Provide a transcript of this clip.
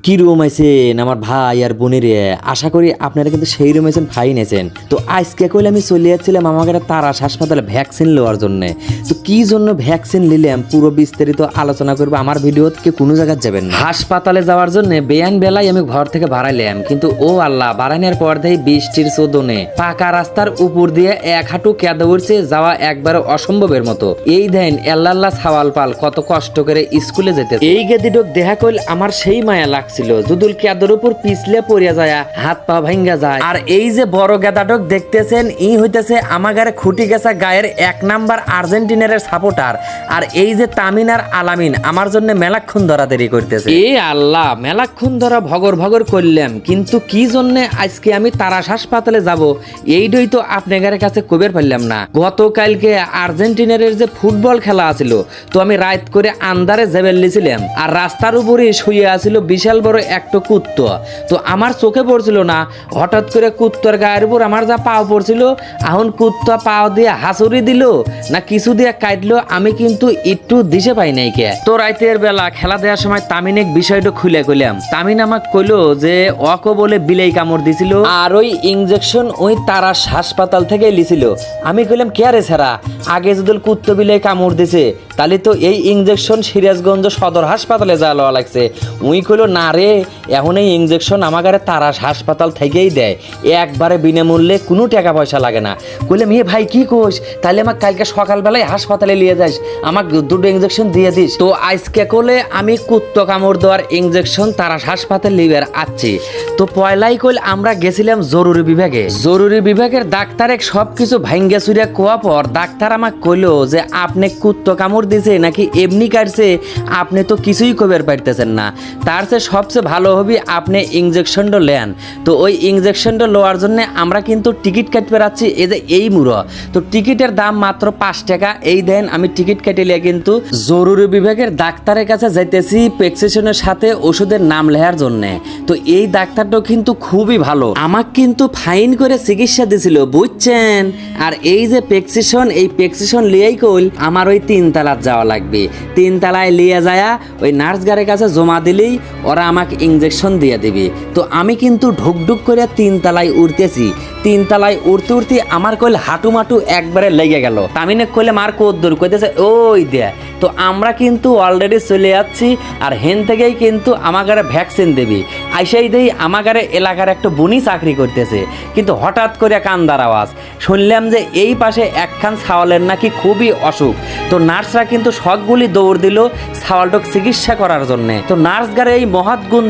কি রুম আইছেন আমার ভাই আর বোনেরে, আশা করি আপনারা কিন্তু সেই রুম আইছেন ফাইন আছেন। তো আজকে কইলে আমি চলে যাচ্ছিলাম আমাকে তারাস হাসপাতালে ভ্যাকসিন লওয়ার জন্য। তো কি জন্য ভ্যাকসিন নিলাম পুরো বিস্তারিত আলোচনা করবো। আমার ভিডিওতে কোনো জায়গায় যাবেন না। হাসপাতালে যাওয়ার জন্য বেয়ান বেলায় আমি ঘর থেকে বাড়াইলাম, কিন্তু ও আল্লাহ বাড়ানোর পর দিয়ে বৃষ্টির চোদনে পাকা রাস্তার উপর দিয়ে এক হাঁটু কেঁদে উঠছে, যাওয়া একবারে অসম্ভবের মতো। এই দেন আল্লাহ ছাওয়াল পাল কত কষ্ট করে স্কুলে যেতে। এই গেদিডক দেখা কইল আমার সেই মায়া লাগছিল, যদুল কেদার উপর পিছলে পড়িয়া যায়, হাত পা ভাঙ্গা যায়। আর এই যে বড় গেদাডক দেখতেছেন, ই হইতেছে আমাগারে খুঁটি গেছা গায়ের 1 নাম্বার আর্জেন্টিনার সাপোর্টার। আর এই যে তামিন আর আলামিন আমার জন্য মেলাক্ষণ ধরা দেরি করতেছে। এ আল্লাহ, মেলাক্ষণ ধরা ভগর ভগর করলাম, কিন্তু কি জন্য আজকে আমি তারাস হাসপাতালে যাব এইটাই তো আপনাদের কাছে কবের পারলাম না। গতকালকে আর্জেন্টিনার যে ফুটবল খেলা আছিল, তো আমি রাত করে আন্দারে জেবেলিছিলাম, আর রাস্তার উপরে শুয়ে আছিল বিশাল বড় একটা কুত্ত। তো আমার চোখে পড়ছিল না, হঠাৎ করে কুত্তর গায়ের উপর আমার যা পাও পড়ছিল, এখন কুত্তা পাও দিয়ে হাসুরি দিল না কিছু দিয়ে কাটলো, আমি কিন্তু একটু দিশে পাই নাই কে। তো রাতের বেলা খেলা দেওয়ার সময় তামিনের বিষয়টা খুলে কইলাম। তামিন আমাকে কইলো যে অকো বলে বিলাই কামড় দিছিল, আর ওই ইনজেকশন ওই তারাস হাসপাতাল থেকে লিছিল। আমি কইলাম কে রে ছাড়া, আগে যদি কুত্ত বিলাই কামড় দিছে তাহলে তো এই ইনজেকশন সিরাজগঞ্জ সদর হাসপাতালে যাওয়া লাগছে। উই কইলো না রে, এখন এই ইনজেকশন আমাকে তারাস হাসপাতাল থেকেই দেয়, একবারে বিনামূল্যে, কোনো টাকা পয়সা লাগে না। কইলাম এ ভাই কি কোস, তাহলে আমাকে কালকে সকালবেলায় হাসপাতালে নিয়ে যাস, আমাকে 2টো ইনজেকশন দিয়ে দিস। তো আজকে কোলে আমি কুত্ত কামড় দেওয়ার ইনজেকশন তারাস হাসপাতাল লিবার আছি। তো পয়লাই কইল আমরা গেছিলাম জরুরি বিভাগে। জরুরি বিভাগের ডাক্তার সব কিছু ভাঙ্গা চুরিয়া কোয়া পর ডাক্তার আমাকে কইলো যে আপনি কুত্ত কামড় দিছে নাকি এমনি কাটছে, আপনি তো কিছুই কবের পাইতেছেন না, তার চেয়ে সবচেয়ে ভালো হবে আপনি ইনজেকশনটা নেন। তো ওই ইনজেকশনটা লওয়ার জন্য আমরা কিন্তু টিকিট কাটতে পারছি, এই যে এই মুড়ো। তো টিকিটের দাম মাত্র 5 টাকা। এই দেন আমি টিকিট কাটিলে কিন্তু জরুরি বিভাগের ডাক্তারের কাছে যাইতেছি প্রেসক্রিপশনের সাথে ওষুধের নাম লেখার জন্য। তো এই ডাক্তারটাও কিন্তু খুবই ভালো, আমাকে কিন্তু ফাইন করে চিকিৎসা দিছিল বুঝছেন। আর এই যে প্রেসক্রিপশন, এই প্রেসক্রিপশন লিয়েই কইল আমার ওই 3 তলায় যাওয়া লাগবে। 3 তলায় লিয়ে যায় ওই নার্স গারের কাছে জমা দিলেই ওরা আমাকে ইনজেকশন দিয়ে দিবে। তো আমি কিন্তু ঢুকঢুক করে 3 তলায় উঠতেছি। 3 তলায় উঠতে উঠতে আমার কইল হাঁটু মাটু একবারে লেগে গেল। তামিনে কইলে মার কদ্দুর কইতেছে ওই দে। তো আমরা কিন্তু অলরেডি চলে যাচ্ছি, আর হেন থেকেই কিন্তু আমাগারে ভ্যাকসিন দেবি। আইসাই দেই আমাগারে এলাকার একটা বুনি চাকরি করতেছে, কিন্তু হঠাৎ করে কান্দার আওয়াজ শুনলাম যে এই পাশে একখান ছাওয়ালের নাকি খুবই অসুখ। তো নার্সরা কিন্তু সবগুলি দৌড় দিল ছাওয়ালটক চিকিৎসা করার জন্য। তো নার্স গারে এই মহৎ গুণ